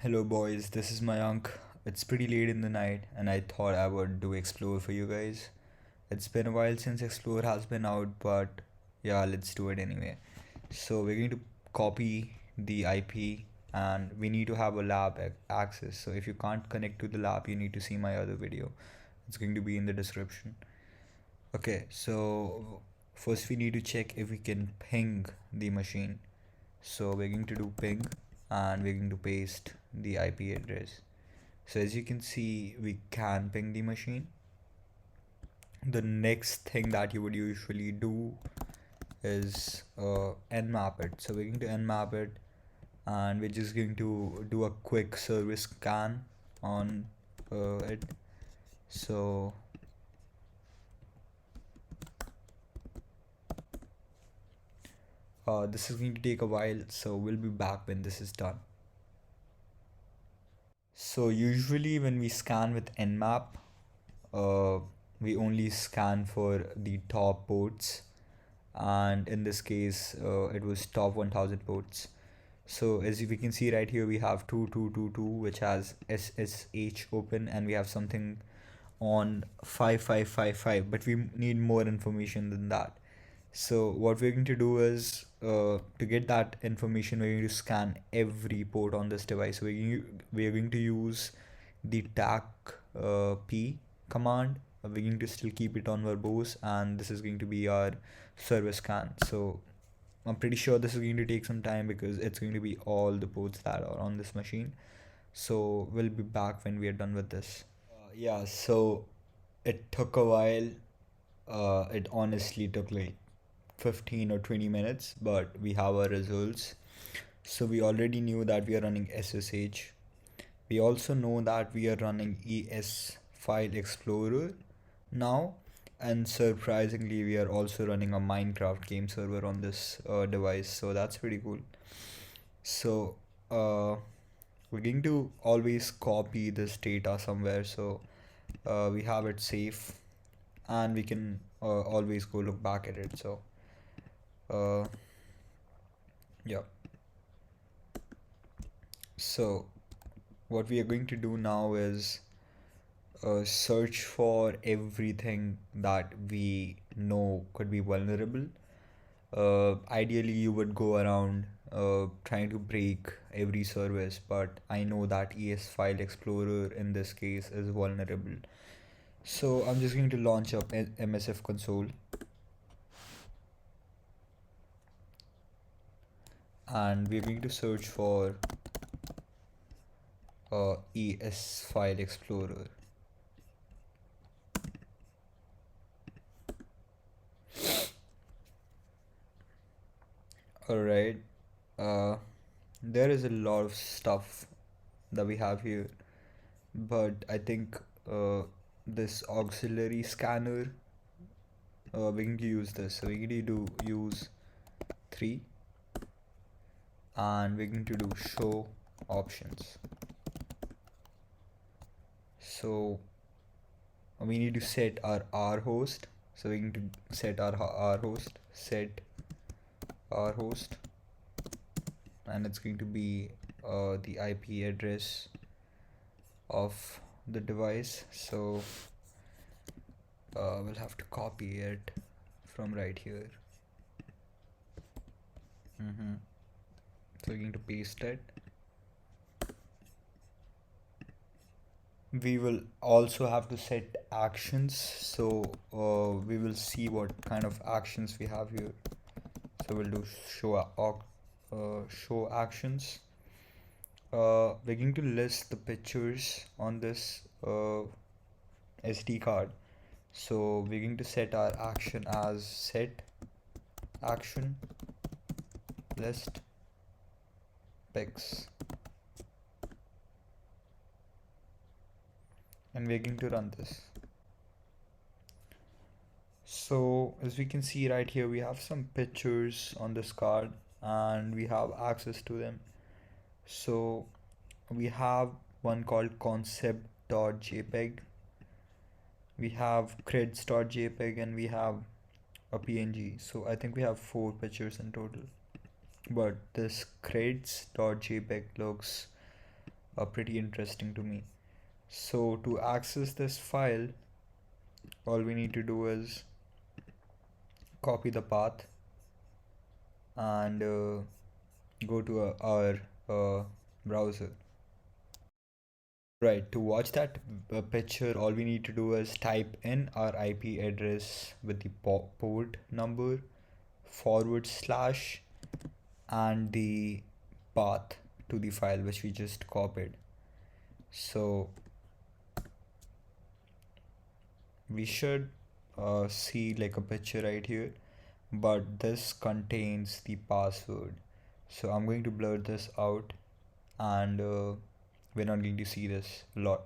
Hello boys, this is Mayank. It's pretty late in the night and I thought I would do Explore for you guys. It's been a while since Explore has been out, but yeah, let's do it anyway. So we're going to copy the IP and we need to have a lab access. So if you can't connect to the lab, you need to see my other video. It's going to be in the description. Okay, so first we need to check if we can ping the machine. So we're going to do ping and we're going to paste the IP address. So as you can see, we can ping the machine. The next thing that you would usually do is nmap it. So we're going to nmap it and we're just going to do a quick service scan on it. So this is going to take a while, so we'll be back when this is done. So usually when we scan with Nmap, uh, we only scan for the top ports, and in this case it was top 1000 ports. So as we can see right here, we have 2222 which has SSH open, and we have something on 5555, but we need more information than that. So what we're going to do is, to get that information, we're going to scan every port on this device. So we're going to use the tac p command. We're going to still keep it on verbose, and this is going to be our service scan. So I'm pretty sure this is going to take some time because it's going to be all the ports that are on this machine. So we'll be back when we are done with this. Yeah, so it took a while. It honestly took like 15 or 20 minutes, but we have our results. So we already knew that we are running SSH. We also know that we are running ES File Explorer now, and surprisingly, we are also running a Minecraft game server on this device. So that's pretty cool. So we're going to always copy this data somewhere, so we have it safe, and we can always go look back at it. So uh, yeah, so what we are going to do now is search for everything that we know could be vulnerable. Ideally you would go around trying to break every service, but I know that ES File Explorer in this case is vulnerable. So I'm just going to launch up Msfconsole, and we're going to search for ES File Explorer. Alright, there is a lot of stuff that we have here, but I think this auxiliary scanner, we're going to use this. So we're going to do use 3, and we're going to do show options. So we need to set our R host. So we're going to set our R host, set R host, and it's going to be the IP address of the device. So we'll have to copy it from right here. So we're going to paste it. We will also have to set actions, so we will see what kind of actions we have here. So we'll do show actions. We're going to list the pictures on this SD card. So we're going to set our action as set action list pics, and we're going to run this. So as we can see right here, we have some pictures on this card and we have access to them. So we have one called concept.jpg, we have creds.jpg, and we have a PNG. So I think we have 4 pictures in total, but this creds.jpg looks pretty interesting to me. So to access this file, all we need to do is copy the path and go to our browser. Right, to watch that picture, all we need to do is type in our IP address with the port number / and the path to the file which we just copied. So we should see like a picture right here, but this contains the password. So I'm going to blur this out, and we're not going to see this a lot.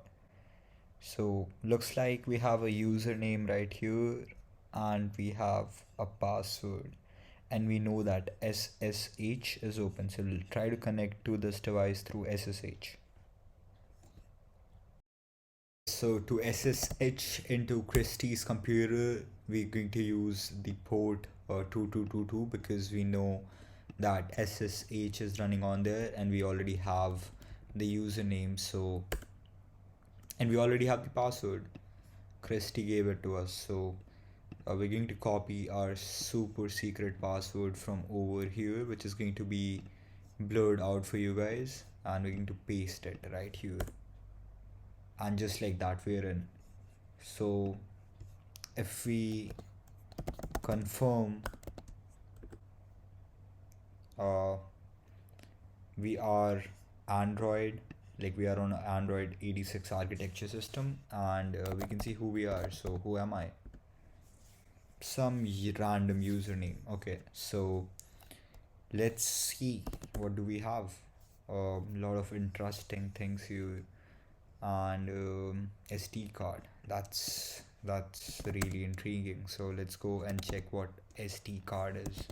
So looks like we have a username right here, and we have a password, and we know that SSH is open. So we'll try to connect to this device through SSH. So to SSH into Christie's computer, we're going to use the port 2222, because we know that SSH is running on there and we already have the username. So, and we already have the password. Christie gave it to us. So we're going to copy our super secret password from over here, which is going to be blurred out for you guys, and we're going to paste it right here, and just like that we're in. So if we confirm uh, we are Android, like we are on an Android 86 architecture system, and we can see who we are. So who am I? Some random username. Okay, so let's see what do we have. A lot of interesting things here, and SD card. That's really intriguing. So let's go and check what SD card is.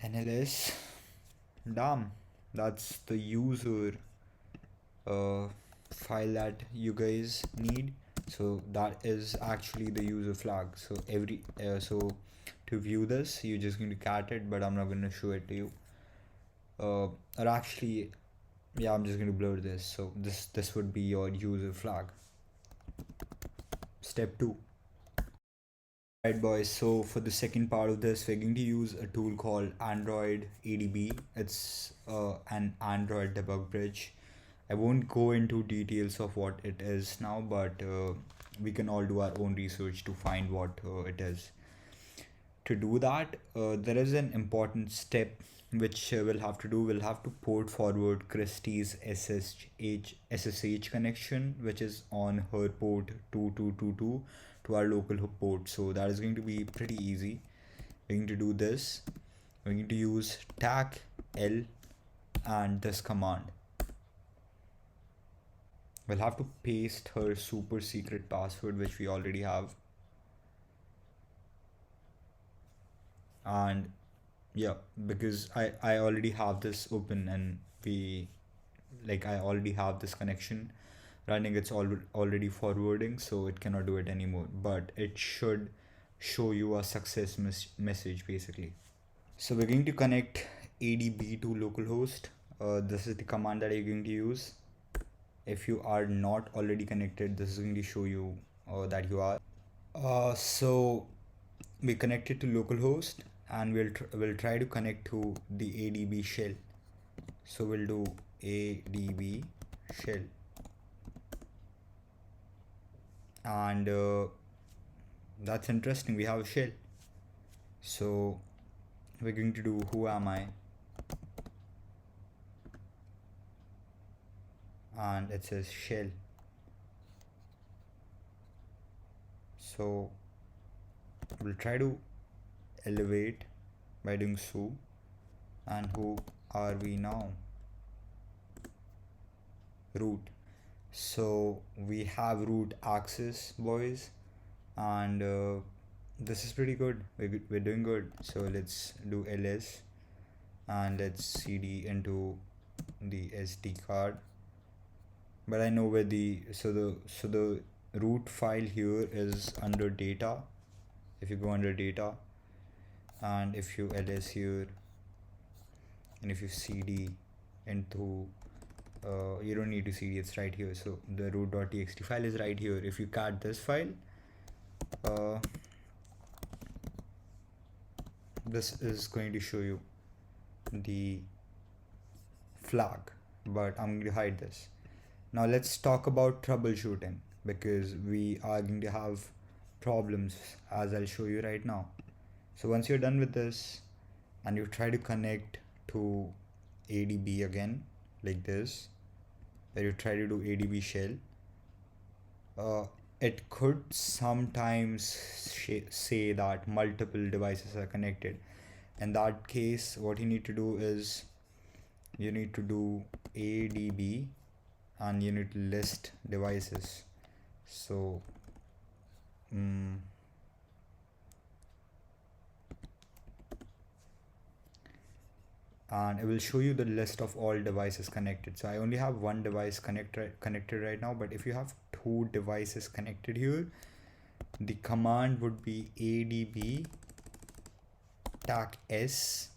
NLS. Damn, that's the user file that you guys need. So that is actually the user flag. So to view this, you're just going to cat it, but I'm not going to show it to you. Or actually, yeah, I'm just going to blur this. So this would be your user flag. Step 2. Right, boys, so for the second part of this, we're going to use a tool called Android ADB. It's an Android debug bridge. I won't go into details of what it is now, but we can all do our own research to find what it is. To do that, there is an important step which we'll have to do. We'll have to port forward Christie's SSH connection, which is on her port 2222 to our local port. So that is going to be pretty easy. We're going to do this. We're going to use tac l and this command. We'll have to paste her super secret password, which we already have. And yeah, because I already have this open, and I already have this connection running. It's already forwarding, so it cannot do it anymore, but it should show you a success message basically. So we're going to connect ADB to localhost. This is the command that you're going to use. If you are not already connected, this is going to show you that you are. So we connected to localhost, and we'll try to connect to the ADB shell. So we'll do ADB shell, and that's interesting. We have a shell. So we're going to do who am I, and it says shell. So we'll try to elevate by doing so. And who are we now? Root. So we have root access, boys, and this is pretty good. We're doing good. So let's do ls, and let's cd into the SD card. But I know where the root file here is under data. If you go under data, and if you ls here, and if you cd into you don't need to cd, it's right here. So the root.txt file is right here. If you cat this file, this is going to show you the flag, but I'm going to hide this. Now let's talk about troubleshooting, because we are going to have problems, as I'll show you right now. So once you're done with this and you try to connect to ADB again, like this, where you try to do ADB shell, it could sometimes say that multiple devices are connected. In that case, what you need to do is you need to do ADB and you need to list devices. So and it will show you the list of all devices connected. So I only have one device connected right now, but if you have two devices connected here, the command would be adb tac s.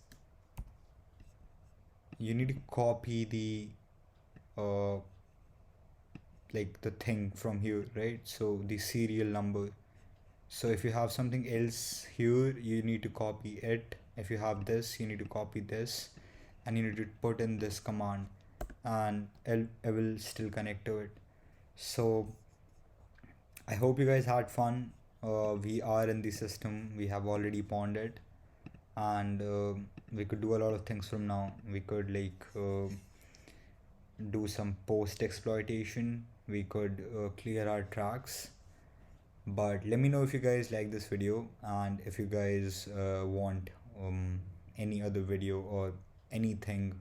You need to copy the like the thing from here, right? So the serial number. So if you have something else here, you need to copy it. If you have this, you need to copy this, and you need to put in this command, and it will still connect to it. So I hope you guys had fun. We are in the system, we have already pawned it, and we could do a lot of things from now. We could like do some post exploitation, we could clear our tracks. But let me know if you guys like this video, and if you guys want any other video or anything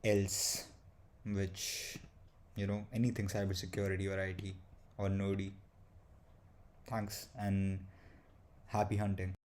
else, which anything cybersecurity or IT or nerdy. Thanks and happy hunting.